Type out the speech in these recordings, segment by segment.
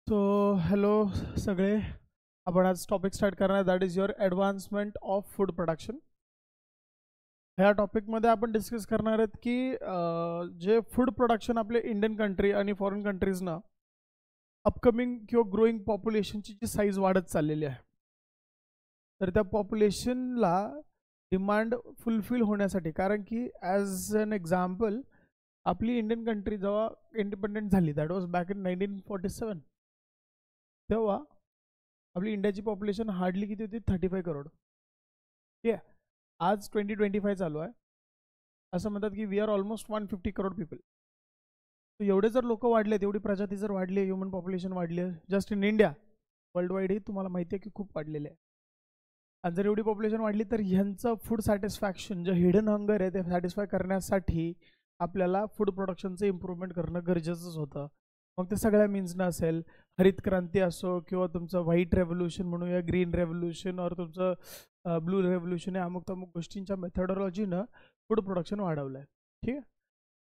So hello सगळे, आपण आज टॉपिक स्टार्ट करणार, that is your advancement of food production. ह्या टॉपिकमध्ये आपण डिस्कस करणार आहेत की जे फूड प्रोडक्शन आपले इंडियन कंट्री आणि फॉरेन कंट्रीजना अपकमिंग किंवा ग्रोईंग पॉप्युलेशनची जी साईज वाढत चाललेली आहे, तर त्या पॉप्युलेशनला डिमांड फुलफिल होण्यासाठी, कारण की ॲज अन एक्झाम्पल आपली इंडियन कंट्री जेव्हा इंडिपेंडेंट झाली, दॅट वॉज बॅक इन 1947, तेव्हा आपली इंडियाची पॉप्युलेशन हार्डली किती होती, 35 करोड. ठीक आहे. आज 2025 चालू आहे, असं म्हणतात की we are almost 150 crore people. एवढे जर लोक वाढले, तेवढी प्रजाती जर वाढली, ह्युमन पॉप्युलेशन वाढली जस्ट इन इंडिया, वर्ल्ड वाईडही तुम्हाला माहिती आहे की खूप वाढलेले आहे. आणि जर एवढी पॉप्युलेशन वाढली तर ह्यांचं फूड सॅटिस्फॅक्शन, जे हिडन हंगर आहे ते सॅटिस्फाय करण्यासाठी आपल्याला फूड प्रोडक्शनचं इम्प्रूव्हमेंट करणं गरजेचंच होतं. मग ते सगळ्या मीन्सनं असेल, हरित क्रांती असो किंवा तुमचं व्हाईट रेव्होल्युशन म्हणूया, ग्रीन रेव्होल्युशन, और तुमचं ब्लू रेव्होल्युशन, या अमुक तमुक गोष्टींच्या मेथडॉलॉजीनं फूड प्रोडक्शन वाढवलं आहे. ठीक आहे.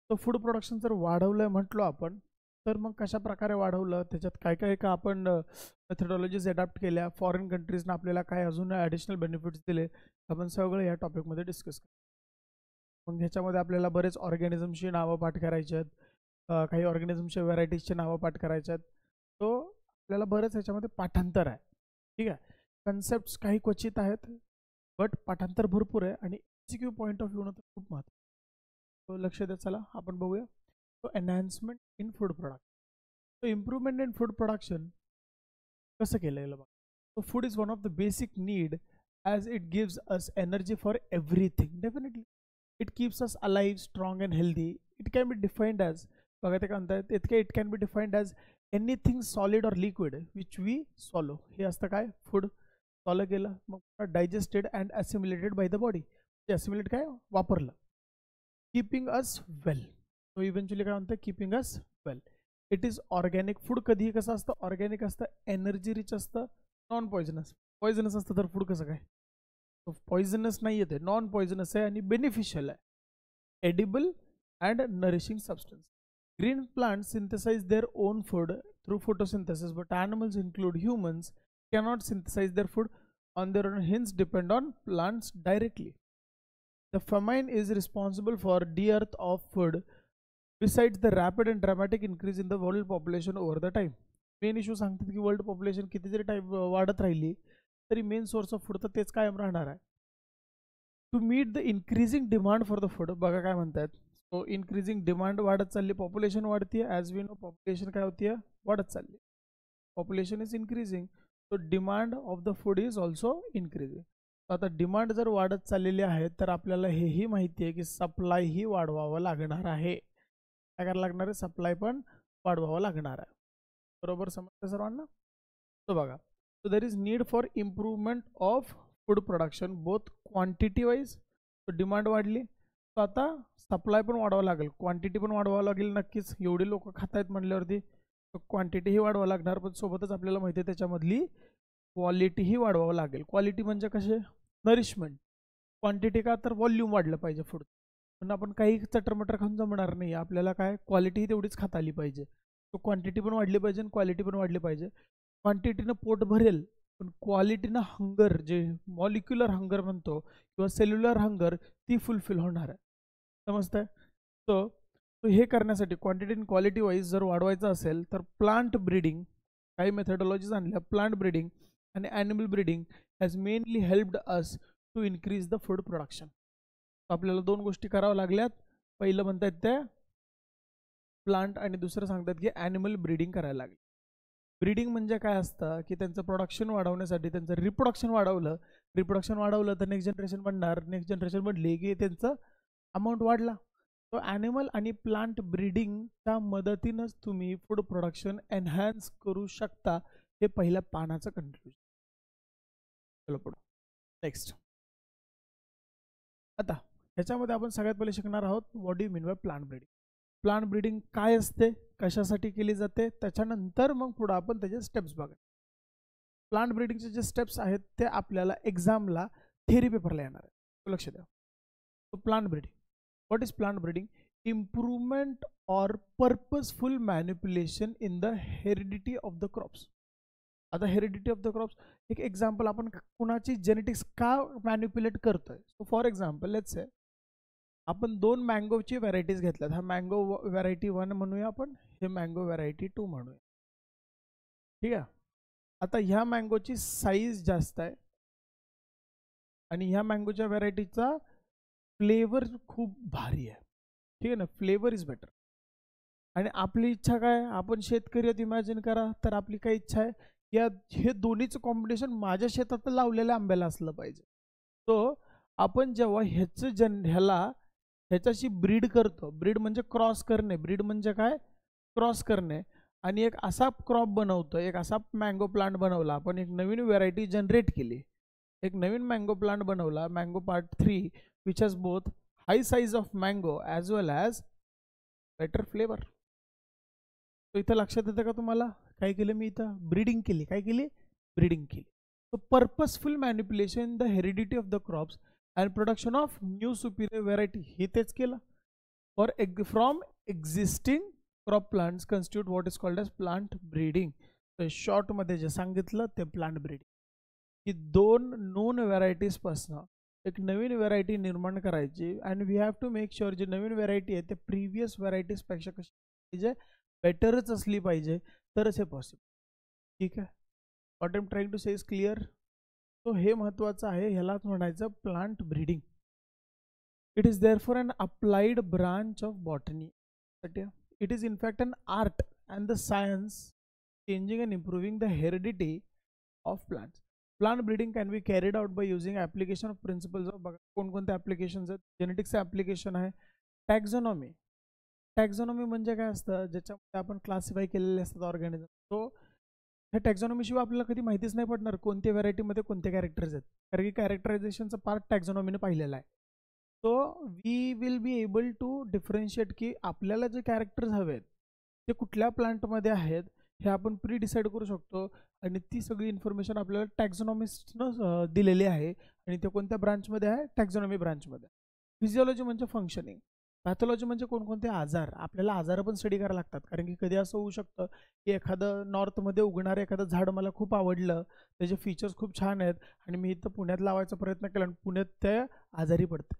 तो फूड प्रोडक्शन जर वाढवलं आहे म्हटलो आपण, तर मग कशा प्रकारे वाढवलं, त्याच्यात काय काय का आपण मेथडॉलॉजीज अडॅप्ट केल्या, फॉरेन कंट्रीजनं आपल्याला काय अजून ॲडिशनल बेनिफिट्स दिले, आपण सगळं या टॉपिकमध्ये डिस्कस करू. मग ह्याच्यामध्ये आपल्याला बरेच ऑर्गॅनिझमची नावं पाठ करायची आहेत, काही ऑर्गॅनिझमच्या व्हरायटीजचे नावं पाठ करायचे आहेत. तो आपल्याला बरंच ह्याच्यामध्ये पाठांतर आहे. ठीक आहे. कन्सेप्ट्स काही क्वचित आहेत, बट पाठांतर भरपूर आहे आणि एक्झिक्यू पॉईंट ऑफ व्ह्यूनं तर खूप महत्त्वाचं. तो लक्ष द्या. चला आपण बघूया. तो एनहान्समेंट इन फूड प्रोडक्ट, तो इम्प्रूव्हमेंट इन फूड प्रोडक्शन कसं केलेलं बघा. So food is one of the basic need as it gives us energy for everything. Definitely, it keeps us alive, strong and healthy. It can be defined as, बघा ते काय म्हणतात, it can be defined as anything solid or liquid which we swallow. हे असतं काय, food swallow केलं, मग digested and assimilated by the body. ते assimilate काय, वापरलं. कीपिंग अस वेल, तो इव्हेंच्युअली काय म्हणतं, keeping us well. It is organic. Food कधीही कसं असतं, ऑर्गॅनिक असतं, एनर्जी रिच असतं, नॉन पॉयझनस. पॉयझनस असतं तर फूड कसं काय, पॉयझनस नाही येते, नॉन पॉयझनस आहे आणि बेनिफिशियल आहे. Edible and nourishing substance. Green plant synthesize their own food through photosynthesis, but animals, include humans, cannot synthesize their food on their own, hence depend on plants directly. The famine is responsible for dearth of food, besides the rapid and dramatic increase in the world population over the time. Main issue सांगतात की world population किती जरी time वाढत राहिली तरी main source of food तर तेच कायम राहणार आहे. To meet the increasing demand for the food, बघा काय म्हणतात. सो इन्क्रीजिंग डिमांड वाढत चालली, पॉप्युलेशन वाढते, ॲज वी नो पॉप्युलेशन काय होती, वाढत चालली. Population is increasing, so demand of the food is also increasing. आता डिमांड जर वाढत चाललेली आहे तर आपल्याला हेही माहिती आहे की सप्लायही वाढवावं लागणार आहे. काय करायला लागणार आहे, सप्लाय पण वाढवावं लागणार आहे. बरोबर समजतं सर्वांना. तो बघा, so there is need for improvement of food production both quantity wise. तो डिमांड वाढली, तर आता सप्लाय पण वाढवावं लागेल, क्वांटिटी पण वाढवावं लागेल. नक्कीच एवढी लोक खात आहेत म्हणल्यावरती क्वांटिटीही वाढवावं लागणार, पण सोबतच आपल्याला माहिती आहे त्याच्यामधली क्वालिटीही वाढवावं लागेल. क्वालिटी म्हणजे कसे, नरिशमेंट. क्वांटिटी का, तर व्हॉल्यूम वाढलं पाहिजे फूड. पण आपण काही चटरमटर खाऊन जमणार नाही, आपल्याला काय क्वालिटी तेवढीच खाता आली पाहिजे. तो क्वांटिटी पण वाढली पाहिजे आणि क्वालिटी पण वाढली पाहिजे. क्वांटिटीनं पोट भरेल, पण क्वालिटीनं हंगर, जे मॉलिक्युलर हंगर म्हणतो किंवा सेल्युलर हंगर, ती फुलफिल होणार आहे. समजतंय. सो हे करण्यासाठी क्वांटिटी आणि क्वालिटी वाईज जर वाढवायचं असेल तर प्लांट ब्रीडिंग, काही मेथडॉलॉजीज आणल्या, प्लांट ब्रीडिंग आणि animal breeding has mainly helped us to increase the food production. आपल्याला दोन गोष्टी कराव्या लागल्यात. पहिलं म्हणतात ते प्लांट आणि दुसरं सांगतात की ॲनिमल ब्रीडिंग करायला लागेल. ब्रीडिंग म्हणजे काय असतं की त्यांचं प्रोडक्शन वाढवण्यासाठी त्यांचं रिप्रोडक्शन वाढवलं तर नेक्स्ट जनरेशन बनणार, नेक्स्ट जनरेशन बनली की त्यांचं अमाऊंट वाढला. तो ॲनिमल आणि प्लांट ब्रीडिंगच्या मदतीनंच तुम्ही फूड प्रोडक्शन एनहान्स करू शकता. हे पहिल्या पानाचं कन्क्लुजन. चलो पुढं नेक्स्ट. आता ह्याच्यामध्ये आपण सगळ्यात पहिले शिकणार आहोत what do you mean by plant breeding. Plant breeding काय असते, कशासाठी केली जाते, त्याच्यानंतर मग पुढं आपण त्याचे स्टेप्स बघा. प्लांट ब्रीडिंगचे जे स्टेप्स आहेत ते आपल्याला एक्झामला थिअरी पेपरला येणार आहे, लक्ष द्या. Plant breeding, what is plant breeding. Improvement or purposeful manipulation in the heredity of the crops. आता हेरिडिटी ऑफ द क्रॉप्स एक एक्झाम्पल, आपण कुणाची जेनेटिक्स का मॅनिप्युलेट करतोय. So for example let's say आपण 2 मँगोची व्हरायटीज घेतल्यात. हा मँगो व्हरायटी 1 म्हणूया आपण, हे मँगो व्हरायटी 2 म्हणूया. ठीक आहे. आता ह्या मँगोची साईज जास्त आहे आणि ह्या मँगोच्या व्हरायटीचा फ्लेवर खूप भारी आहे. ठीक आहे ना, फ्लेवर इज बेटर. आणि आपली इच्छा काय, आपण शेतकरी आहेत इमॅजिन करा, तर आपली काय इच्छा आहे या हे दोन्हीचं कॉम्बिनेशन माझ्या शेतात लावलेल्या आंब्याला असलं पाहिजे. सो आपण जेव्हा ह्याच्याशी ब्रीड करतो, ब्रीड म्हणजे क्रॉस करणे, ब्रीड म्हणजे काय, क्रॉस करणे, आणि एक असा क्रॉप बनवतो, एक असा मँगो प्लांट बनवला, आपण एक नवीन व्हेरायटी जनरेट केली, एक नवीन मँगो प्लांट बनवला, mango part 3 which has both high size of mango as well as better flavour. तो इथं लक्षात येतं का तुम्हाला, काय केलं मी इथं, ब्रीडिंग केली. काय केली, ब्रीडिंग केली. So purposeful manipulation the heredity of the crops and production of new superior variety, हे तेच केलं. For from existing crop plants constitute what is called as plant breeding. तर शॉर्टमध्ये जे सांगितलं ते प्लांट ब्रीडिंग, की 2 नोन व्हेरायटीजपासनं एक नवीन व्हेरायटी निर्माण करायची. And we have to make sure जी नवीन व्हेरायटी आहे ते प्रिव्हियस व्हेरायटीजपेक्षा कशी पाहिजे, बेटरच असली पाहिजे, तरच हे पॉसिबल. ठीक आहे. What I am trying to say is clear. So हे महत्त्वाचं आहे, ह्यालाच म्हणायचं plant breeding. It is therefore an applied branch of botany. It is in fact an art and the science changing and improving the heredity of plants. Plant breeding can be carried out by using application of principles of, बघा कोणकोणते applications आहेत. जेनेटिक्सचं application आहे, टॅक्झॉनॉमी. टॅक्झॉनॉमी म्हणजे काय असतं, ज्याच्यामध्ये आपण classify केलेले असतात ऑर्गॅनिझम. सो ह्या टॅक्झॉनॉमीशिवाय आपल्याला कधी माहितीच नाही पडणार कोणत्या व्हरायटीमध्ये कोणते कॅरेक्टर्स आहेत, कारण की कॅरेक्टरायझेशनचा पार्ट टॅक्झॉनॉमीने पाहिलेला आहे. So we will be able to differentiate की आपल्याला जे कॅरेक्टर्स हवे आहेत ते कुठल्या प्लांटमध्ये आहेत हे आपण प्री डिसाईड करू शकतो. आणि ती सगळी इन्फॉर्मेशन आपल्याला टॅक्झॉनॉमिस्टनं दिलेली आहे, आणि ते कोणत्या ब्रांचमध्ये आहे, टॅक्झॉनॉमी ब्रांचमध्ये. फिजिओलॉजी म्हणजे फंक्शनिंग, पॅथॉलॉजी म्हणजे कोणकोणते आजार, आपल्याला आजार पण स्टडी करायला लागतात, कारण की कधी असं होऊ शकतं की एखादं नॉर्थमध्ये उगणारं एखादं झाड मला खूप आवडलं, त्याचे फीचर्स खूप छान आहेत, आणि मी इथं पुण्यात लावायचा प्रयत्न केला आणि पुण्यात ते आजारी पडते.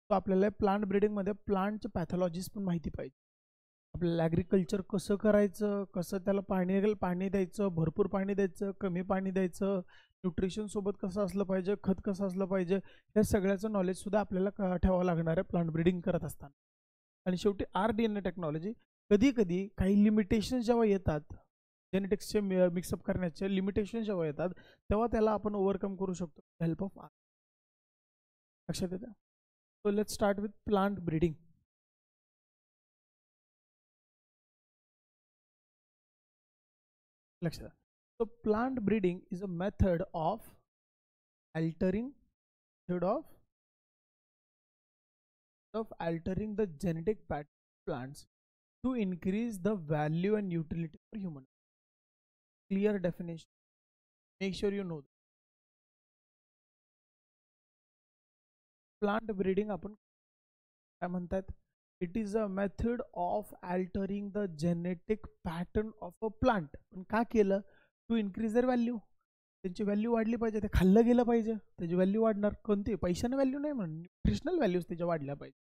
तो आपल्याला प्लांट ब्रीडिंगमध्ये प्लांटचे पॅथॉलॉजीज पण माहिती पाहिजे. आपल्याला ॲग्रिकल्चर कसं करायचं, कसं त्याला पाणी द्यायचं, भरपूर पाणी द्यायचं, कमी पाणी द्यायचं, न्यूट्रिशनसोबत कसं असलं पाहिजे, खत कसं असलं पाहिजे, या सगळ्याचं नॉलेजसुद्धा आपल्याला ठेवावं लागणार आहे प्लांट ब्रीडिंग करत असताना. आणि शेवटी RDNA टेक्नॉलॉजी, कधी कधी काही लिमिटेशन्स जेव्हा येतात, जेनेटिक्सचे मिक्सअप करण्याचे लिमिटेशन जेव्हा येतात, तेव्हा त्याला आपण ओव्हरकम करू शकतो हेल्प ऑफ R. लक्षात येतं. So let's start with plant breeding. लक्षात. So plant breeding is a method of altering the genetic pattern of plants to increase the value and utility for human. Clear definition. Make sure you know that. Plant breeding आपण काय म्हणतात, it is a method of altering the genetic pattern of a plant. पण का केलं, to increase there value. त्यांची value वाढली पाहिजे, ते खाल्लं गेलं पाहिजे, त्याची व्हॅल्यू वाढणार. कोणती, पैशाने व्हॅल्यू नाही म्हणून, न्यूट्रिशनल व्हॅल्यूज त्याच्या वाढल्या पाहिजे.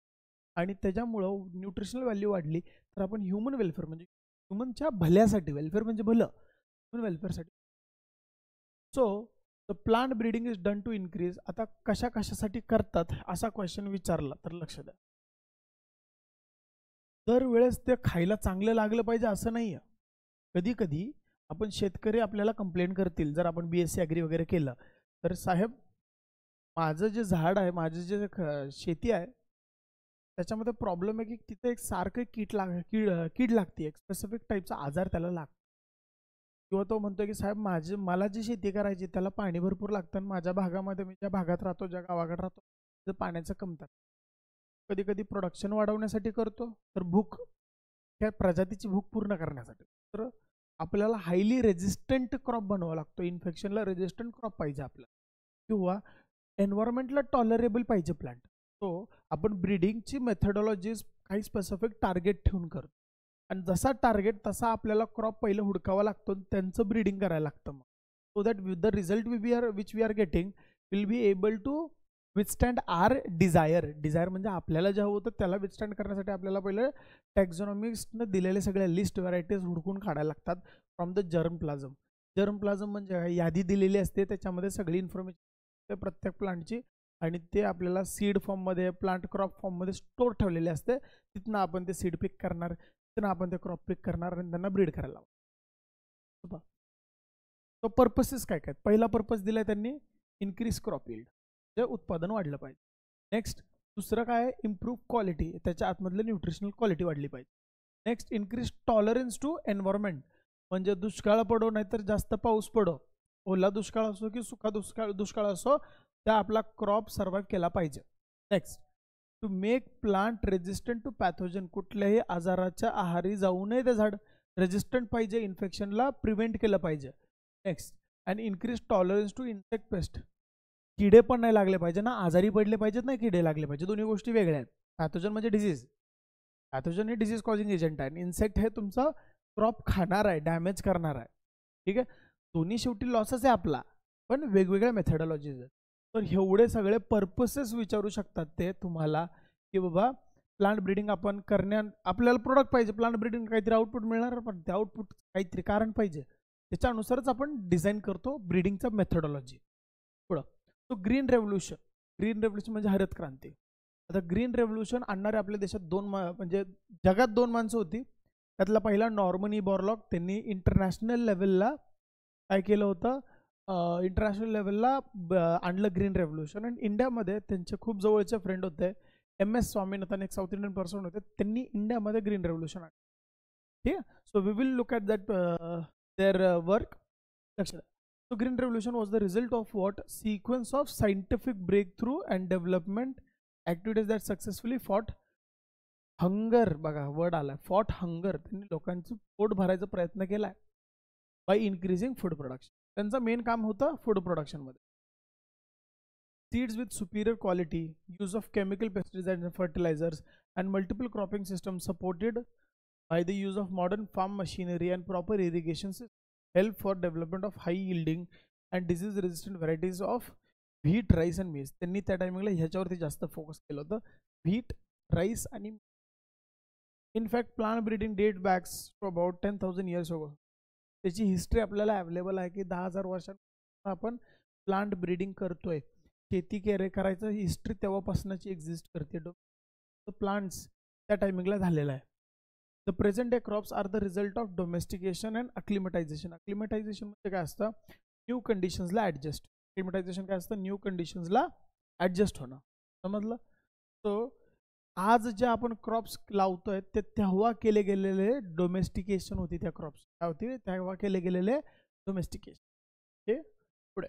आणि त्याच्यामुळं न्यूट्रिशनल व्हॅल्यू वाढली तर आपण ह्युमन वेलफेअर म्हणजे ह्युमनच्या भल्यासाठी, वेलफेअर म्हणजे भलं, ह्युमन वेलफेअरसाठी. So the plant breeding is done to increase. आता कशासाठी करतात असा क्वेश्चन विचारला तर लक्ष द्या, दरवेळेस ते खायला चांगलं लागलं पाहिजे असं नाही आहे. कधी कधी आपण शेतकरी आपल्याला कंप्लेंट करतील, जर आपण BSc ॲग्री वगैरे केलं तर, साहेब माझं जे झाड आहे, माझं जे शेती आहे त्याच्यामध्ये प्रॉब्लेम आहे की तिथे एक सारखं कीड लागते, एक स्पेसिफिक टाईपचा आजार त्याला लागतो. किंवा तो म्हणतो की साहेब मला जी शेती करायची त्याला पाणी भरपूर लागतं, आणि माझ्या भागामध्ये, मी ज्या भागात राहतो, ज्या गावाकडे राहतो, तर पाण्याचं कमतरता. कधी कधी प्रोडक्शन वाढवण्यासाठी करतो, तर भूक, त्या प्रजातीची भूक पूर्ण करण्यासाठी. तर आपल्याला हायली रेजिस्टंट क्रॉप बनवावा लागतो, इन्फेक्शनला रेजिस्टंट क्रॉप पाहिजे आपल्याला, किंवा एन्व्हायरमेंटला टॉलरेबल पाहिजे प्लांट. सो आपण ब्रीडिंगची मेथडॉलॉजीज काही स्पेसिफिक टार्गेट ठेवून करतो आणि जसा टार्गेट तसा आपल्याला क्रॉप पहिलं हुडकावा लागतो आणि त्यांचं ब्रीडिंग करायला लागतं मग so that with the result which we are getting will be able to withstand our desire म्हणजे आपल्याला जे हवं होतं त्याला विथस्टँड करण्यासाठी आपल्याला पहिलं टॅक्झॉनॉमिक्सनं दिलेले सगळे लिस्ट व्हरायटीज हुडकून काढायला लागतात फ्रॉम द जर्म प्लाझम म्हणजे यादी दिलेली असते त्याच्यामध्ये सगळी इन्फॉर्मेशन प्रत्येक प्लांटची आणि ते आपल्याला सीड फॉर्ममध्ये प्लांट क्रॉप फॉर्ममध्ये स्टोर ठेवलेले असते तिथनं आपण ते सीड पिक करणार तिथनं आपण ते क्रॉप पिक करणार आणि त्यांना ब्रीड करायला लावणार तो पर्पसेस काय काय पहिला पर्पस दिलाय त्यांनी इन्क्रीज क्रॉप यील्ड म्हणजे उत्पादन वाढलं पाहिजे नेक्स्ट दुसरं काय इम्प्रूव्ह क्वालिटी त्याच्या आतमधलं न्यूट्रिशनल क्वालिटी वाढली पाहिजे next increase tolerance to environment म्हणजे दुष्काळ पडो नाहीतर जास्त पाऊस पडो ओला दुष्काळ असो की सुका दुष्काळ असो त्या आपला क्रॉप सर्वाइव्ह केला पाहिजे next to make plant resistant to pathogen कुठल्याही आजाराच्या आहारी जाऊ नये ते झाड रेजिस्टंट पाहिजे इन्फेक्शनला प्रिव्हेंट केलं पाहिजे next and increase tolerance to insect pest किडे पण नाही लागले पाहिजे ना आजारी पडले पाहिजेत नाही किडे लागले पाहिजे दोन्ही गोष्टी वेगळ्या आहेत पॅथोजन म्हणजे डिसीज पॅथोजन हे डिसीज कॉजिंग एजंट आहे आणि इन्सेक्ट हे तुमचं क्रॉप खाणार आहे डॅमेज करणार आहे ठीक आहे दोन्ही शेवटी लॉसच आहे आपला पण वेगवेगळ्या मेथडॉलॉजीज आहेत तर एवढे सगळे पर्पसेस विचारू शकतात ते तुम्हाला की बाबा प्लांट ब्रीडिंग आपण आपल्याला प्रोडक्ट पाहिजे प्लांट ब्रीडिंग काहीतरी आउटपुट मिळणार पण ते आउटपुट काहीतरी कारण पाहिजे त्याच्यानुसारच आपण डिझाईन करतो ब्रीडिंगचा मेथडॉलॉजी पुढं तो ग्रीन रेव्होल्युशन म्हणजे हरित क्रांती आता ग्रीन रेव्होल्युशन आणणारे आपल्या देशात म्हणजे जगात दोन माणसं होती त्यातला पहिला नॉर्मन ई बॉरलॉग त्यांनी इंटरनॅशनल लेवलला काय केलं होतं इंटरनॅशनल लेवलला आणलं ग्रीन रेव्होल्युशन आणि इंडियामध्ये त्यांचे खूप जवळचे फ्रेंड होते MS स्वामीनाथन एक साऊथ इंडियन पर्सन होते त्यांनी इंडियामध्ये ग्रीन रेव्होल्युशन आणलं ठीक आहे so we will look at that their work लक्षात So green revolution was the result of what sequence of scientific breakthrough and development activities that successfully fought hunger बघा word आला fought hunger त्यांनी लोकांचं पोट भरायचा प्रयत्न केलाय by increasing food production त्यांचं मेन काम होतं फूड प्रोडक्शन मध्ये seeds with superior quality use of chemical pesticides and fertilizers and multiple cropping systems supported by the use of modern farm machinery and proper irrigation system help for development of high yielding and disease resistant varieties of wheat, rice and maize त्यांनी त्या टायमिंगला ह्याच्यावरती जास्त focus केलं होतं wheat, rice आणि in fact plant breeding date backs to about 10,000 years ago त्याची history आपल्याला अवेलेबल आहे की 10,000 वर्षांपासून आपण प्लांट ब्रीडिंग करतोय शेती करायचं हिस्ट्री तेव्हापासूनची एक्झिस्ट करते प्लांट्स त्या टायमिंगला झालेला आहे The present day crops are the result of domestication and acclimatization. Acclimatization म्हणजे काय असतं न्यू कंडिशन्सला ॲडजस्ट acclimatization काय असतं न्यू कंडिशन्सला ॲडजस्ट होणं समजलं सो आज जे आपण क्रॉप्स लावतोय ते तेव्हा केले गेलेले डोमेस्टिकेशन होती त्या क्रॉप्स काय होती तेव्हा केले गेलेले डोमेस्टिकेशन हे पुढे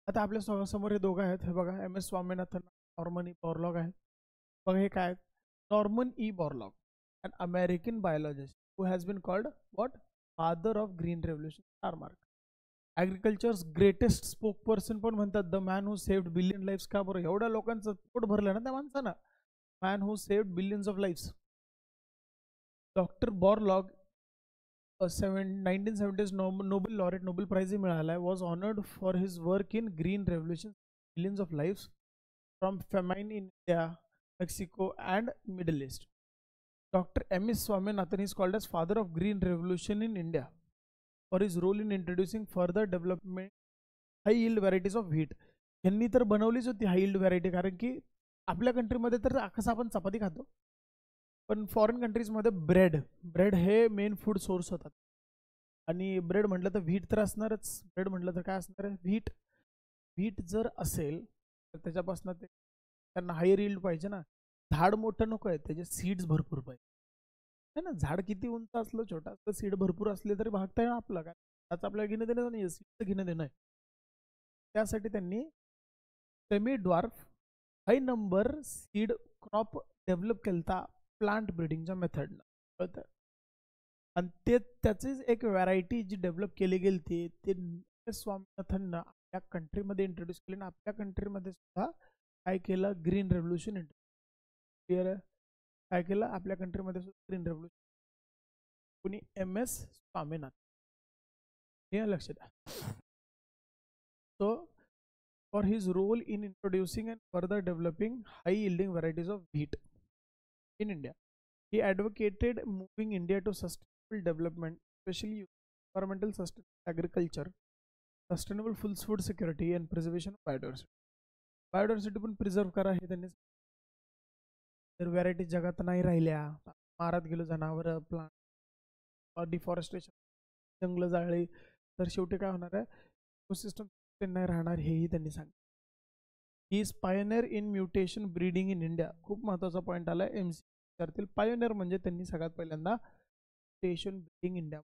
आता आपल्या समोर हे दोघं आहेत हे बघा MS Swaminathan Norman E Borlaug आहेत बघा हे काय Norman E. Borlaug, an American biologist who has been called what? Father of Green Revolution star mark. Agriculture's greatest spokesperson पण म्हणतात the man who saved billion lives का बरं एवढ्या लोकांचं पोट भरलं ना त्या माणसानं man who saved billions of lives. Dr. Borlaug 1970s Nobel laureate Nobel Prize मिळाला was honored for his work in Green Revolution billions of lives from famine in India Mexico and Middle East. Dr. MS Swaminathan is called as father of Green Revolution in India for his role in introducing further development high yield varieties of wheat. यांनी तर बनवलीच होती हाय yield variety कारण की आपल्या कंट्रीमध्ये तर कसं आपण चपाती खातो पण फॉरेन कंट्रीजमध्ये ब्रेड हे मेन फूड सोर्स होतात आणि ब्रेड म्हटलं तर व्हीट तर असणारच ब्रेड म्हटलं तर काय असणार आहे व्हीट जर असेल तर त्याच्यापासून ते त्यांना हायर यील्ड पाहिजे ना झाड मोठं नको आहे त्याचे सीड्स भरपूर पाहिजे है ना झाड किती उंच असलं छोटा असलं सीड भरपूर असले तरी भागता येईल आपलं काय त्याचं आपल्याला घेणं देणं नाही सीडचं घेणं देणं आहे त्यासाठी त्यांनी सेमी ड्वार्फ हाय नंबर सीड क्रॉप डेव्हलप केलता प्लांट ब्रीडिंगच्या मेथडनं कळतं आणि ते त्याचीच एक व्हरायटी जी डेव्हलप केली गेली ते स्वामीनाथननं आपल्या कंट्रीमध्ये इंट्रोड्यूस केली आणि आपल्या कंट्रीमध्ये सुद्धा काय केलं, ग्रीन रेव्होल्युशन क्लिअर आहे. काय केलं आपल्या कंट्रीमध्ये ग्रीन रेव्होल्युशन, कुणी MS स्वामीनाथन, हे लक्षात द्या. So for his role in introducing and further developing high yielding varieties of wheat in India, he advocated moving India to sustainable development, especially environmental sustainable agriculture, sustainable food security and preservation of biodiversity. Biodiversity पण preserve करा हे त्यांनी. तर variety जगात नाही राहिल्या, मारत गेलो जनावर, प्लांट डिफॉरेस्टेशन, जंगल जाळली, तर शेवटी काय होणार आहे, इकोसिस्टम नाही राहणार, हेही त्यांनी सांगितलं. He is pioneer in mutation breeding in India. खूप महत्त्वाचा पॉईंट आला MC विचारतील. पायोनियर म्हणजे त्यांनी सगळ्यात पहिल्यांदा mutation breeding India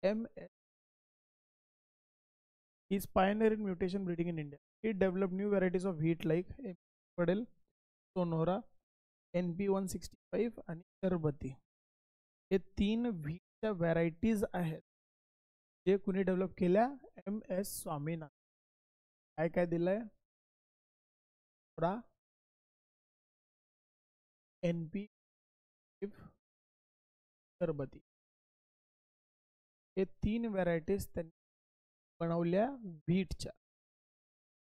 MS. He is pioneer in mutation breeding in India. He developed new varieties of wheat like Padel, Sonora, NP165 आणि चरबती. हे 3 व्हीटच्या व्हरायटीज आहेत जे कुणी डेव्हलप केल्या, MS स्वामीनाथन. काय काय दिलंय, NP चरबती, हे 3 व्हरायटीज त्यांनी बनवल्या व्हीटच्या.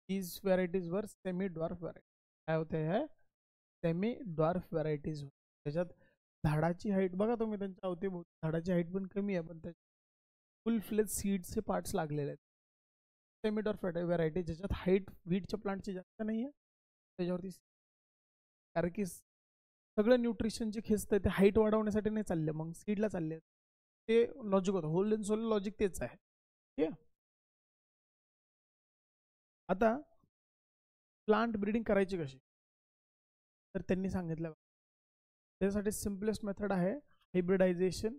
these varieties were semi dwarf varieties. काय होते, हे सेमी ड्वार्फ व्हरायटीज. त्याच्यात झाडाची हाईट बघा तुम्ही, त्यांच्या होते झाडाची हाईट पण कमी आहे, पण त्याच्या फुल फ्लेज सीड्सचे पार्ट्स लागलेले आहेत. सेमी ड्वार्फ व्हरायटी ज्याच्यात हाईट व्हीटच्या प्लांटची जास्त नाही आहे, त्याच्यावरती कारण की सगळं न्यूट्रिशन जे खेचतं ते हाईट वाढवण्यासाठी नाही चालले, मग सीडला चालले. ते लॉजिक होतं, होल अँड सोल लॉजिक तेच आहे. ठीक आहे. आता प्लांट ब्रीडिंग करायची कशी, तर त्यांनी सांगितलं त्यासाठी सिम्पलेस्ट मेथड आहे हायब्रिडायझेशन.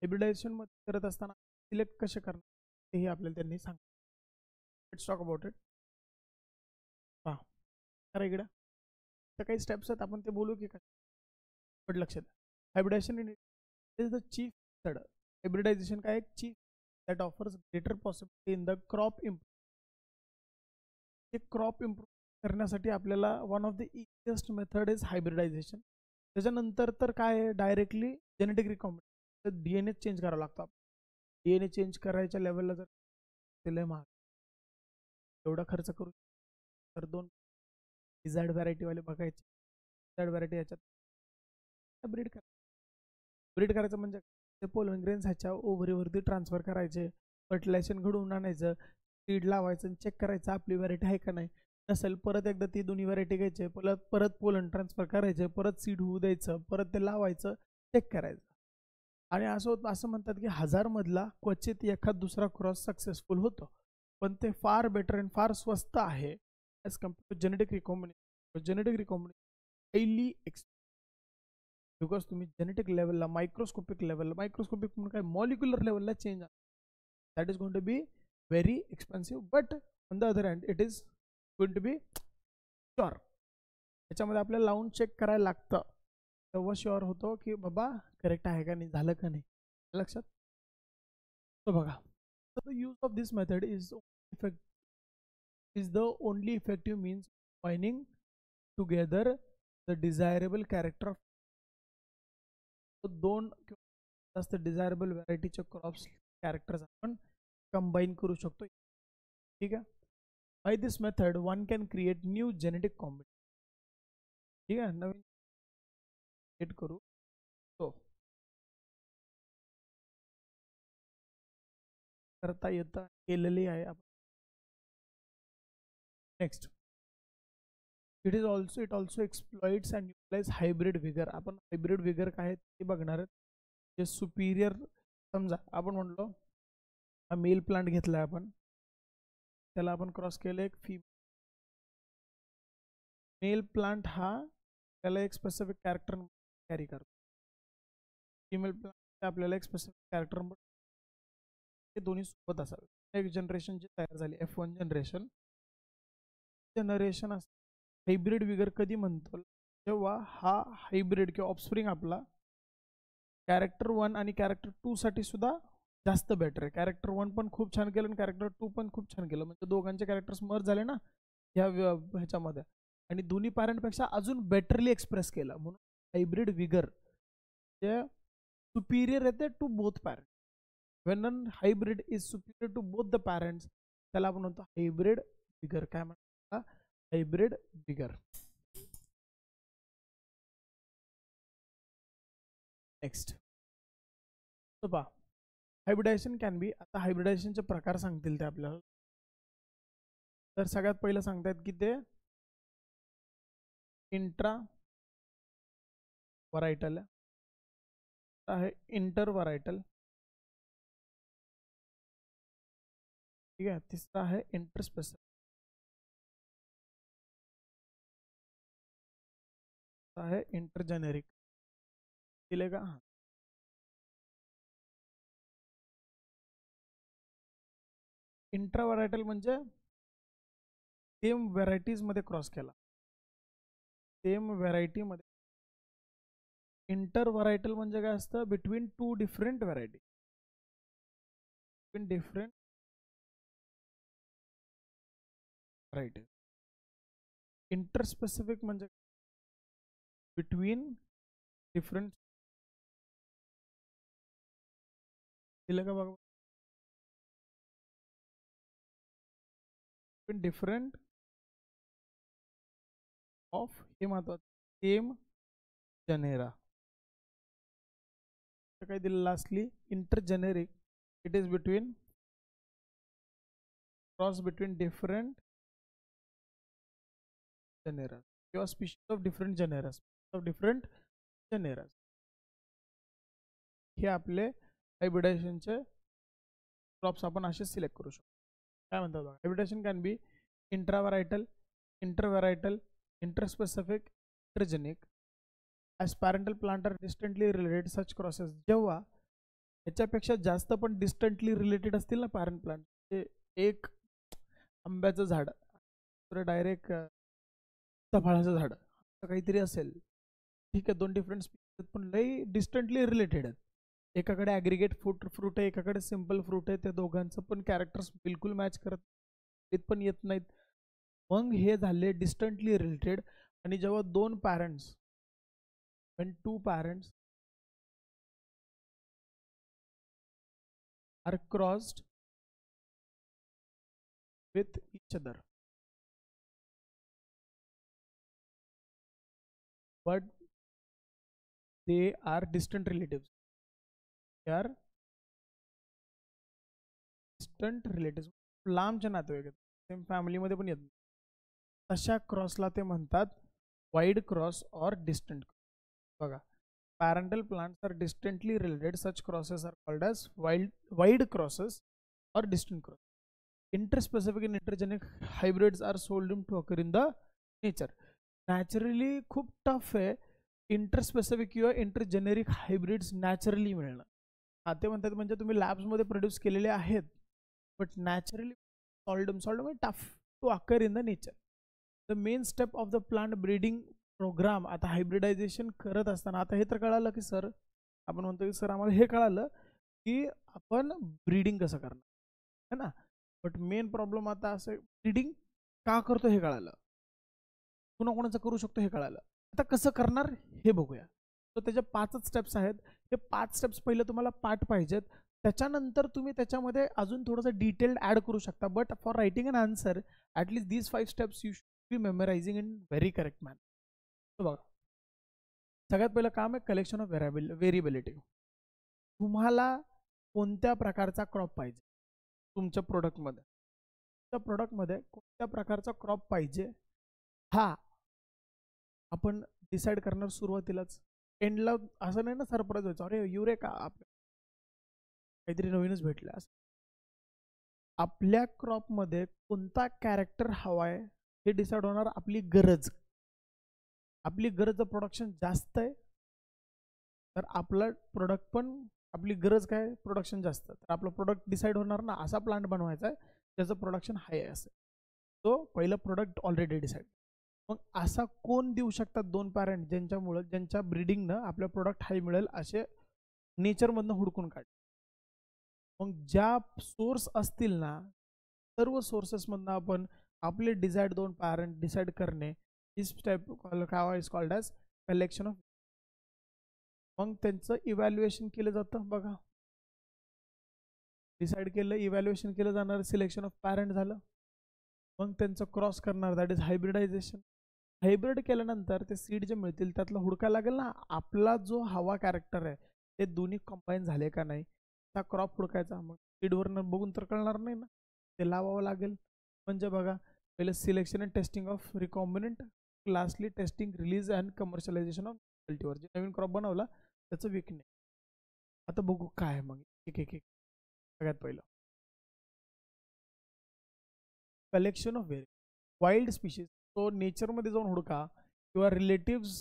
हायब्रिडायझेशन मध्ये करत असताना सिलेक्ट कसे करणार तेही आपल्याला त्यांनी सांगितलं. Let's talk about it. हा करा इकडे, तर काही स्टेप्स आहेत, आपण ते बोलू की काय, पण लक्षात. Hybridisation is the chief method. Hybridisation काय, एक chief that offers greater possibility in the crop improve. Crop improve करण्यासाठी आपल्याला one of the easiest method is hybridisation. त्याच्यानंतर तर काय आहे, directly genetic recombination, DNA change करावा लागतो. DNA चेंज करायच्या लेवलला जर दिलंय महाग, एवढा खर्च करू तर 2 डिझायर्ड व्हरायटीवाले बघायचे, डिझायर्ड व्हरायटी याच्यात ब्रीड करायचं म्हणजे ते पोलन ग्रेन्स ह्याच्या ओव्हरीवरती ट्रान्सफर करायचे, फर्टिलायझेशन घडवून आणायचं, सीड लावायचं आणि चेक करायचं आपली व्हरायटी आहे का नाही. नसेल परत एकदा ती दोन्ही व्हरायटी घ्यायचे, परत पोलन ट्रान्सफर करायचे, परत सीड होऊ द्यायचं, परत ते लावायचं, चेक करायचं. आणि असं म्हणतात की 1000 मधला क्वचित एखाद दुसरा क्रॉस सक्सेसफुल होतो, पण ते फार बेटर आणि फार स्वस्त आहे as compare to genetic recombination. Genetic recombination highly expensive, because तुम्ही जेनेटिक लेवलला, मायक्रोस्कोपिक लेवलला, मायक्रोस्कोपिक म्हणून काय मॉलिक्युलर लेवलला चेंज आहे, that is going to be very expensive. But on the other hand it is going to be sure. त्याच्यामध्ये आपल्याला लावून चेक करायला लागतं, तेव्हा श्युअर होतो की बाबा करेक्ट आहे का नाही, झालं का नाही, लक्षात. तर बघा, the use of this method is the only effective means combining together the desirable character of 2 किंवा जास्त डिझायरेबल व्हरायटीचे क्रॉप्स कॅरेक्टर्स आपण कंबाईन करू शकतो. ठीक आहे. By this method one can create new genetic combination. ठीक आहे, नवीन क्रिएट करू तो करता येतं, केलेली आहे आपण. Next, it also exploits and utilize hybrid vigour. आपण हायब्रिड विगर काय ते बघणार आहेत. जे सुपिरियर, समजा आपण म्हणलो हा मेल प्लांट घेतला आपण, त्याला आपण क्रॉस केलं एक मेल प्लांट, हा त्याला एक स्पेसिफिक कॅरेक्टर कॅरी करतो. फिमेल प्लांट आपल्याला एक स्पेसिफिक कॅरेक्टर, हे दोन्ही सोबत असावे. एक जनरेशन जी तयार झाली F1 जनरेशन असते. हायब्रिड विगर कधी म्हणतो, जेव्हा हा हायब्रिड किंवा ऑफस्प्रिंग आपला कॅरेक्टर 1 आणि कॅरेक्टर 2 साठी सुद्धा जास्त बेटर आहे. कॅरेक्टर 1 पण खूप छान केलं आणि कॅरेक्टर 2 पण खूप छान केलं, म्हणजे दोघांचे कॅरेक्टर्स मर्ज झाले ना ह्याच्यामध्ये, आणि दोन्ही पॅरेंटपेक्षा अजून बेटरली एक्सप्रेस केलं, म्हणून हायब्रिड विगर जे सुपिरियर येते to both parent. When an hybrid is superior to both the parents, त्याला आपण म्हणतो हायब्रिड विगर. काय म्हणतात? Hybrid vigour. नेक्स्ट पहा, हायब्रिडायझेशन कॅन बी. आता हायब्रिडायझेशनचे प्रकार सांगतील ते आपल्याला. तर सगळ्यात पहिलं सांगतायत की ते इंट्रा व्हरायटल आहे, इंटर व्हरायटल, ठीक आहे. तिसरा आहे इंटरस्पेसिफिक, आहे इंटरजेनेरिक. दिले का? इंट्रा व्हरायटल म्हणजे सेम व्हरायटीज मध्ये क्रॉस केला, सेम व्हरायटी मध्ये. इंटर व्हरायटल म्हणजे काय असतं? Between two different variety, between different variety. Interspecific म्हणजे बिटवीन डिफरंट. दिलं का बघा? बिटवीन डिफरंट ऑफ, हे महत्वाचं, सेम जनेरा. काय दिलं lastly? Intergeneric, it is between cross between different generas किंवा species of different generas, of different generas. हे आपले हायब्रिडायझेशनचे क्रॉप्स आपण असे सिलेक्ट करू शकतो. काय म्हणतात बघा? Hybridisation can be intravarietal, intervarietal, interspecific, intergenic. As parental plant are distantly related such crosses. जेव्हा याच्यापेक्षा जास्त पण डिस्टंटली रिलेटेड असतील ना पॅरेंट प्लांट, ते एक आंब्याचं झाड डायरेक्ट फळाचं झाड असं काहीतरी असेल, ठीक आहे, दोन डिफरंट स्पीशीज पण लई डिस्टंटली रिलेटेड आहेत. एकाकडे ॲग्रिगेट फ्रूट आहे, एकाकडे सिम्पल फ्रूट आहे, त्या दोघांचं पण कॅरेक्टर्स बिलकुल मॅच करत पण येत नाहीत. मग हे झाले डिस्टंटली रिलेटेड. आणि जेव्हा दोन parents, when two parents are crossed with each other but they are distant relatives, they are distant relatives, लांबचे नातेवाईक आहेत, सेम फॅमिलीमध्ये पण येत, तशा क्रॉसला ते म्हणतात वाइड क्रॉस और डिस्टंट. बघा, parental plants are distantly related, such crosses are called as wide crosses or distant crosses. Interspecific and intergenic hybrids are seldom to occur in the nature. Naturally खूप tough आहे interspecific किंवा इंटरजेनेरिक hybrids naturally मिळणं. ते म्हणतात म्हणजे तुम्ही लॅब्समध्ये produce केलेले आहेत, but naturally seldom tough to occur in the nature. The main step of the plant breeding programme. आता हायब्रिडायझेशन करत असताना आता हे तर कळालं की सर, आपण म्हणतो की सर आम्हाला हे कळालं की आपण ब्रीडिंग कसं करणार है ना, बट मेन प्रॉब्लेम आता असं ब्रीडिंग का करतो हे कळालं, कोणाकोणाचं करू शकतो हे कळालं. आता कसं करणार हे बघूया. तर त्याचे 5च स्टेप्स आहेत. हे 5 स्टेप्स पहिले तुम्हाला पाठ पाहिजेत, त्याच्यानंतर तुम्ही त्याच्यामध्ये अजून थोडंसं डिटेल्ड ॲड करू शकता. But for writing an answer at least these 5 steps you should be memorising in very correct man. बघा, सगळ्यात पहिलं काम आहे कलेक्शन ऑफ व्हेरिएबिलिटी. तुम्हाला कोणत्या प्रकारचा क्रॉप पाहिजे तुमच्या प्रोडक्टमध्ये, त्या प्रोडक्टमध्ये कोणत्या प्रकारचा क्रॉप पाहिजे हा आपण डिसाईड करणार सुरुवातीलाच. एंडला असं नाही ना सरप्राईज व्हायचं, अरे युरे का काहीतरी नवीनच भेटलं. असं आपल्या क्रॉपमध्ये कोणता कॅरेक्टर हवा आहे हे डिसाईड होणार आपली गरज. आपली गरज प्रोडक्शन जास्त आहे तर आपलं प्रोडक्ट पण, आपली गरज काय, प्रोडक्शन जास्त, तर आपलं प्रोडक्ट डिसाईड होणार ना असा प्लांट बनवायचा आहे त्याचं प्रोडक्शन हाय असेल. तो पहिलं प्रोडक्ट ऑलरेडी डिसाईड. मग असा कोण देऊ शकतात दोन पॅरेंट ज्यांच्यामुळं, ज्यांच्या ब्रीडिंगनं आपल्या प्रोडक्ट हाय मिळेल असे नेचरमधनं हुडकून काढ. मग ज्या सोर्स असतील ना, सर्व सोर्सेसमधनं आपण आपले डिझायर्ड 2 पॅरेंट डिसाईड करणे, दिस टाईप काय is called as collection of. मग त्यांचं इव्हॅल्युएशन केलं जातं. बघा, डिसाईड केलं, इव्हॅल्युएशन केलं जाणार, सिलेक्शन ऑफ पॅरेंट झालं. मग त्यांचं क्रॉस करणार, दॅट इज हायब्रिडायझेशन. हायब्रिड केल्यानंतर ते सीड जे मिळतील त्यातलं हुडकायला लागेल ना, आपला जो हवा कॅरेक्टर आहे ते दोन्ही कंबाईन झाले का नाही, त्या क्रॉप हुडकायचा. मग सीडवरनं बघून तर कळणार नाही ना, ते लावावं लागेल. म्हणजे बघा, पहिलं selection and testing of recombinant, classly testing, release and commercialisation of cultivar. जे नवीन क्रॉप बनवला त्याचं विकणे. आता बघू काय आहे मग एक एक एक. सगळ्यात पहिलं कलेक्शन ऑफ वाईल्ड स्पीशीज. तो नेचरमध्ये जाऊन हुडका किंवा relatives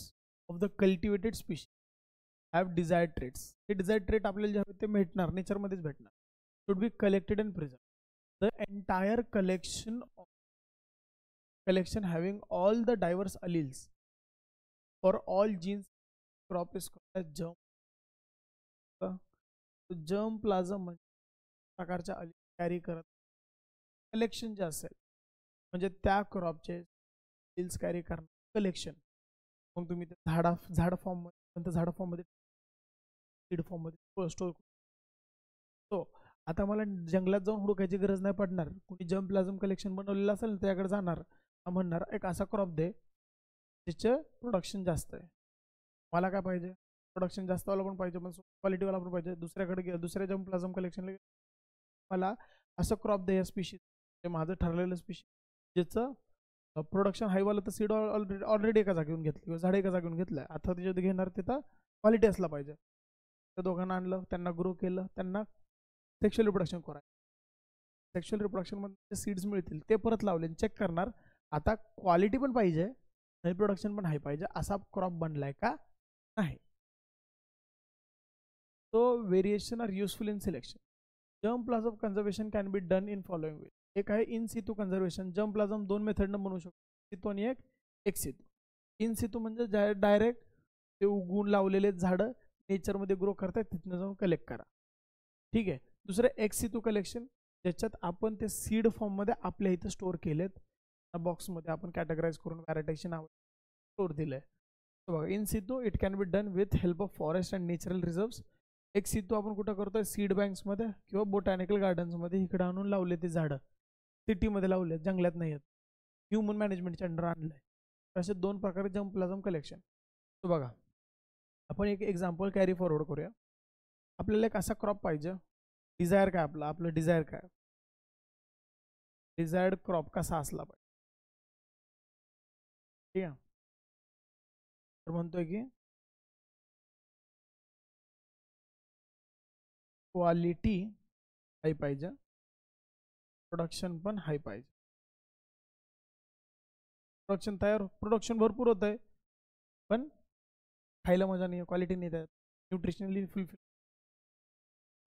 of the cultivated species have desired traits. हे डिझायर्ड ट्रेट आपल्याला जे हवे ते भेटणार, नेचरमध्येच भेटणार. Should be collected and preserve. The entire collection having all the diverse alleles for all genes crop is called as germ. Germplasm म्हणजे प्रकारच्या carry करत कलेक्शन जे असेल, म्हणजे त्या क्रॉपचे स्किल्स कॅरी करणार कलेक्शन. मग तुम्ही झाड फॉर्ममध्ये, झाड फॉर्ममध्ये, सीड फॉर्ममध्ये स्टोर करू. सो आता मला जंगलात जाऊन हुडकायची गरज नाही पडणार. कुणी जर्म प्लाझम कलेक्शन बनवलेलं असेल ना, त्याकडे जाणार, म्हणणार एक असा क्रॉप दे ज्याचं प्रोडक्शन जास्त आहे. मला काय पाहिजे, प्रोडक्शन जास्तवाला पण पाहिजे, पण क्वालिटीवाला पण पाहिजे. दुसऱ्या जर्म प्लाझम कलेक्शनला मला असं क्रॉप दे या स्पीशीज, ते माझं ठरलेलं स्पीशीज ज्याचं प्रोडक्शन हायवालं. तर सीड ऑलरेडी एका जागेवरून घेतलं किंवा झाड एका जागेवरून घेतलं, आता त्याच्यात घेणार तिथं क्वालिटी असला पाहिजे. त्या दोघांना आणलं, त्यांना ग्रो केलं, त्यांना सेक्शुअल रिप्रोडक्शन करायचं. सेक्शुअल रिप्रोडक्शनमध्ये सीड्स मिळतील ते परत लावले, चेक करणार. आता क्वालिटी पण पाहिजे, रिप्रोडक्शन पण हाय पाहिजे, असा क्रॉप बनलाय का नाही. So variation are useful in selection. Germplasm conservation can be done in following way. एक आहे इन सितू कन्झर्वेशन. जर्मप्लाझम 2 मेथडनं बनवू शकतो, सितू आणि एक एक्स सितू. इन सितू म्हणजे डायरेक्ट ते उगवून लावलेले झाडं नेचरमध्ये ग्रो करतात, तिथनं जाऊन कलेक्ट करा. ठीक आहे. दुसरं एक्स सितू कलेक्शन, ज्याच्यात आपण ते सीड फॉर्ममध्ये आपल्या इथं स्टोअर केलेत, बॉक्समध्ये आपण कॅटेगराईज करून व्हॅरायटेशन स्टोअर दिलंय. बघा, in situ it can be done with help of forest and natural reserves. Ex situ आपण कुठं करतोय, सीड बँक्समध्ये किंवा बोटॅनिकल गार्डन्समध्ये इकडे आणून लावले ते झाडं, सिटीमध्ये लावले, जंगलात नाही आहेत, ह्युमन मॅनेजमेंटच्या अंडर आणलंय. असे 2 प्रकारे जर्मप्लाझम कलेक्शन. तो बघा, आपण एक एक्झाम्पल कॅरी फॉरवर्ड करूया. आपल्याला एक असा क्रॉप पाहिजे. डिझायर काय आपलं डिझायर काय, डिझायर्ड क्रॉप कसा असला पाहिजे. ठीक आहे. तर म्हणतोय की क्वालिटी हाय पाहिजे, प्रोडक्शन पण हाय पाहिजे. प्रोडक्शन भरपूर होत आहे, पण खायला मजा नाही, क्वालिटी नाही त्यात. न्यूट्रिशनली फुलफिल